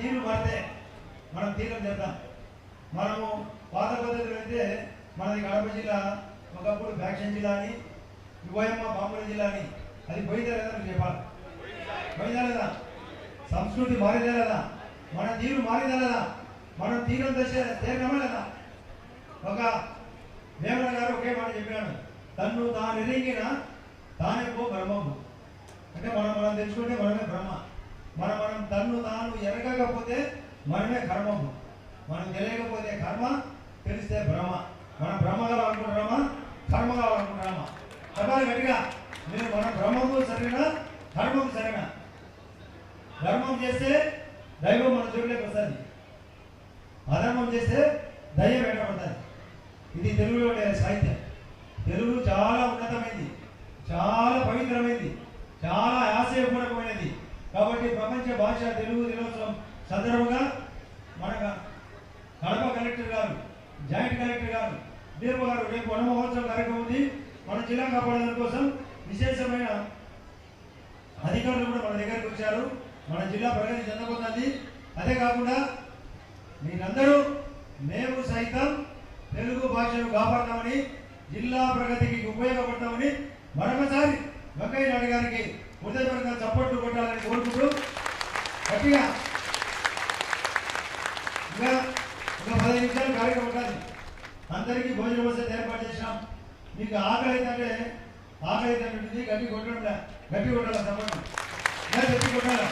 తీరు మారితే మనం తీరం చేద్దాం. మనము పాత పద్ధతులు అయితే మనది కడప జిల్లా ఒకప్పుడు ఫ్యాక్షన్ జిల్లా అని, యువయమ్మ బాంబుల జిల్లా అని, అది పోయిందా లేదా మీరు చెప్పాలి. పోయిందా లేదా? సంస్కృతి మారిందా లేదా? మన తీరు మారిందా లేదా? మనం తీరం దశ చేరినామా లేదా? ఒక వేమన గారు ఒకే మాట చెప్పాడు, తన్ను తాను ఎరిగిన తానే పో బ్రహ్మము. అంటే మనం తెలుసుకుంటే మనమే బ్రహ్మ. మనం తన్ను తాను ఎరగకపోతే మనమే కర్మము. మనం తెలియకపోతే కర్మ, తెలిస్తే బ్రహ్మ. మనం బ్రహ్మ కావాలనుకుంటున్నామా, కర్మ కావాలనుకుంటున్నామా? చెప్పాలి గట్టిగా. మీరు మన బ్రహ్మము సరైన, కర్మము సరైన. ధర్మం చేస్తే దైవం మన జోలిలోకి వస్తుంది, అధర్మం చేస్తే దయ్యం వెంటబడుతుంది. ఇది తెలుగులో ఉండే సాహిత్యం. తెలుగు చాలా ఉన్నతమైంది, చాలా పవిత్రమైంది, చాలా ఆశయపూర్వకమైనది. కాబట్టి ప్రపంచ భాష తెలుగు దినోత్సవం సందర్భంగా మన కడప కలెక్టర్ గారు, జాయింట్ కలెక్టర్ గారు, దీర్ఘ గారు రేపు వన మహోత్సవం కార్యక్రమం ఉంది. మన జిల్లా కాపాడడం కోసం విశేషమైన అధికారులు కూడా మన దగ్గరికి వచ్చారు. మన జిల్లా ప్రగతి చెందబోతుంది. అదే కాకుండా మీరందరూ మేము సైతం తెలుగు భాషను కాపాడతామని, జిల్లా ప్రగతికి ఉపయోగపడతామని మరొకసారి వెంకయ్య నాయుడు గారికి హృదయపూర్వకంగా చప్పట్లు కొట్టాలని కోరుకుంటూ గట్టిగా ఇంకా 15 నిమిషాలు కార్యక్రమం ఉంటుంది. అందరికీ భోజన వసతి ఏర్పాటు చేసినాం. మీకు ఆకలి అయితే ఉంటుంది, గట్టి కొట్టాలి, చప్పట్లు గట్టి కొట్టాలి.